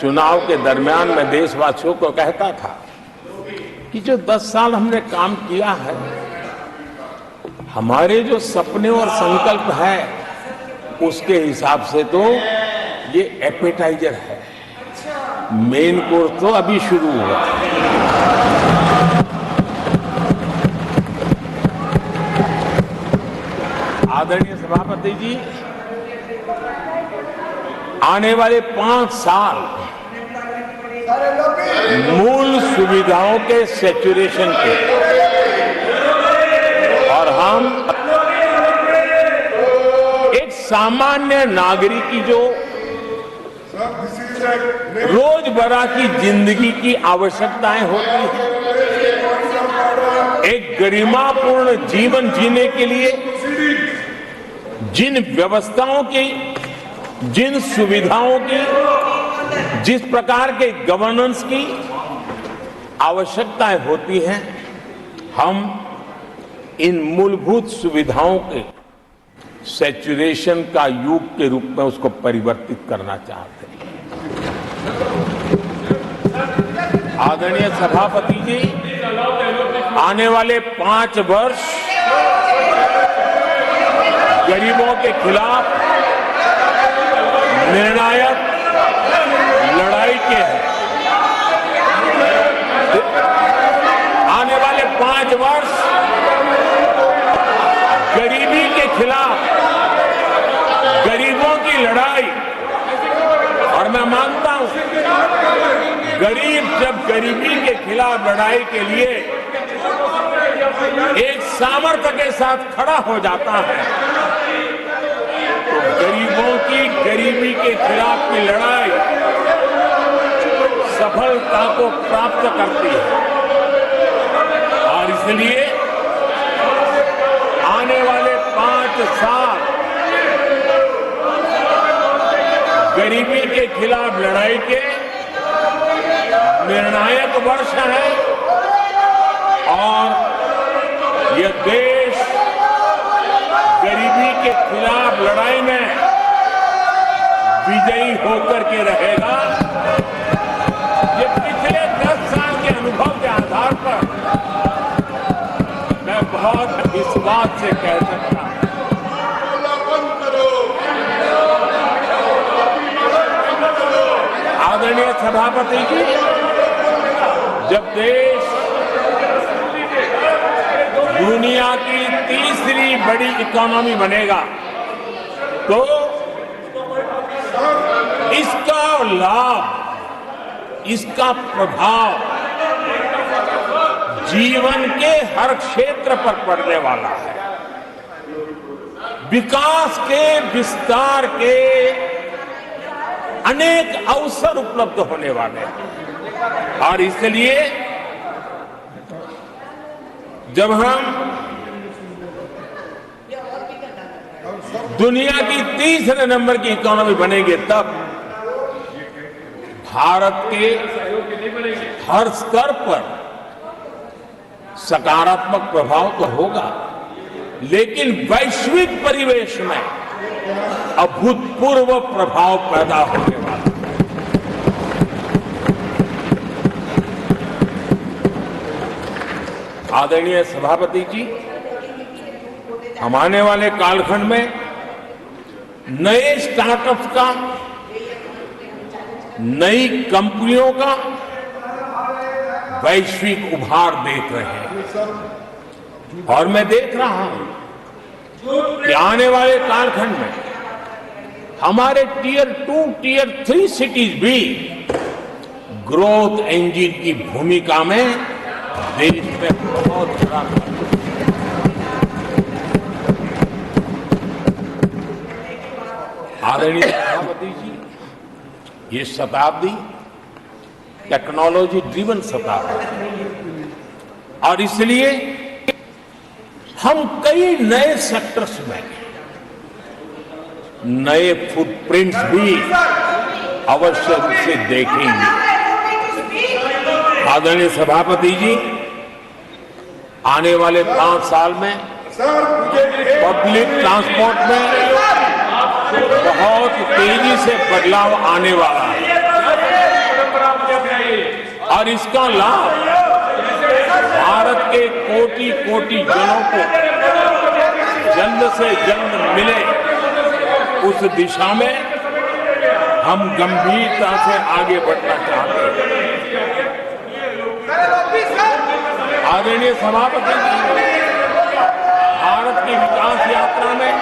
चुनाव के दरमियान मैं देशवासियों को कहता था कि जो 10 साल हमने काम किया है, हमारे जो सपने और संकल्प है, उसके हिसाब से तो ये एपेटाइजर है, मेन कोर्स तो अभी शुरू हुआ है। आदरणीय सभापति जी, आने वाले 5 साल मूल सुविधाओं के सैचुरेशन के, और हम एक सामान्य नागरिक की जो रोजमर्रा की जिंदगी की आवश्यकताएं होती हैं, एक गरिमापूर्ण जीवन जीने के लिए जिन व्यवस्थाओं की, जिन सुविधाओं की, जिस प्रकार के गवर्नेंस की आवश्यकताएं होती हैं, हम इन मूलभूत सुविधाओं के सैचुरेशन का युग के रूप में उसको परिवर्तित करना चाहते हैं। आदरणीय सभापति जी, आने वाले 5 वर्ष गरीबों के खिलाफ निर्णायक लड़ाई के हैं। आने वाले 5 वर्ष गरीबी के खिलाफ, गरीबों की लड़ाई, और मैं मानता हूं गरीब जब गरीबी के खिलाफ लड़ाई के लिए एक सामर्थ्य के साथ खड़ा हो जाता है, तो गरीबों की गरीबी के खिलाफ की लड़ाई सफलता को प्राप्त करती है। और इसलिए आने वाले 5 साल गरीबी के खिलाफ लड़ाई के निर्णायक वर्ष है, और यह देश गरीबी के खिलाफ लड़ाई में विजयी होकर के रहेगा। ये पिछले 10 साल के अनुभव के आधार पर मैं बहुत विश्वास से कह सकता हूं। आदरणीय सभापति जी, जब देश दुनिया की तीसरी बड़ी इकोनॉमी बनेगा, तो इसका लाभ, इसका प्रभाव जीवन के हर क्षेत्र पर पड़ने वाला है। विकास के, विस्तार के अनेक अवसर उपलब्ध होने वाले हैं। और इसलिए जब हम दुनिया की तीसरे नंबर की इकोनॉमी बनेंगे, तब भारत के हर स्तर पर सकारात्मक प्रभाव तो होगा, लेकिन वैश्विक परिवेश में अभूतपूर्व प्रभाव पैदा होने वाला है। आदरणीय सभापति जी, हम आने वाले कालखंड में नए स्टार्टअप्स का, नई कंपनियों का वैश्विक उभार देख रहे हैं। और मैं देख रहा हूं कि आने वाले कालखंड में हमारे टियर 2, टियर 3 सिटीज भी ग्रोथ इंजन की भूमिका में देश में बहुत बड़ा। आदरणीय सभापति जी, ये शताब्दी टेक्नोलॉजी ड्रिवन शताब्दी है, और इसलिए हम कई नए सेक्टर्स में नए फुटप्रिंट्स भी अवश्य रूप से देखेंगे। आदरणीय सभापति जी, आने वाले 5 साल में पब्लिक ट्रांसपोर्ट में बहुत तेजी से बदलाव आने वाला है। इसका लाभ भारत के कोटि कोटि जनों को जल्द से जल्द मिले, उस दिशा में हम गंभीरता से आगे बढ़ना चाहते हैं। आदरणीय सभापति जी, भारत की विकास यात्रा में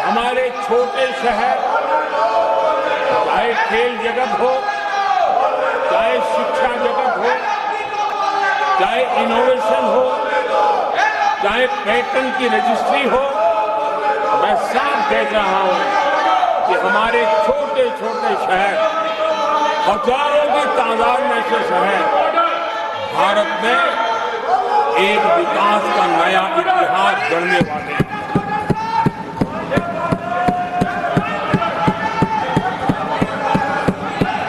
हमारे छोटे शहर, चाहे खेल जगत हो, चाहे शिक्षा जगत हो, चाहे इनोवेशन हो, चाहे पेटेंट की रजिस्ट्री हो, मैं साफ देख रहा हूं कि हमारे छोटे छोटे शहर, हजारों की तादाद में से शहर भारत में एक विकास का नया इतिहास गढ़ने वाले हैं।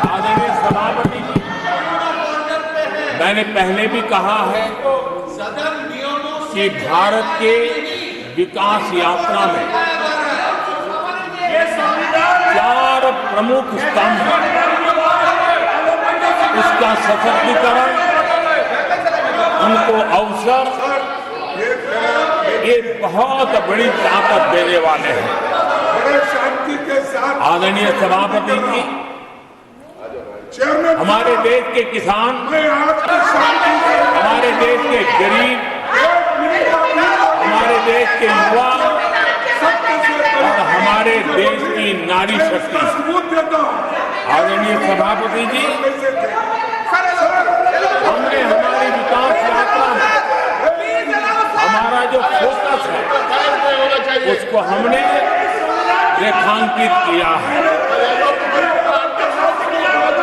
आदरणीय सभापति जी, मैंने पहले भी कहा है कि भारत के विकास यात्रा में 4 प्रमुख स्तंभ हैं। उसका सशक्तिकरण, उनको अवसर, ये बहुत बड़ी ताकत देने वाले हैं। आदरणीय सभापति जी, हमारे देश के किसान, हमारे देश के गरीब, हमारे देश के युवा और हमारे देश की नारी शक्ति, आदरणीय सभापति जी, हमने हमारी विकास यात्रा में हमारा जो फोकस है उसको हमने रेखांकित किया है।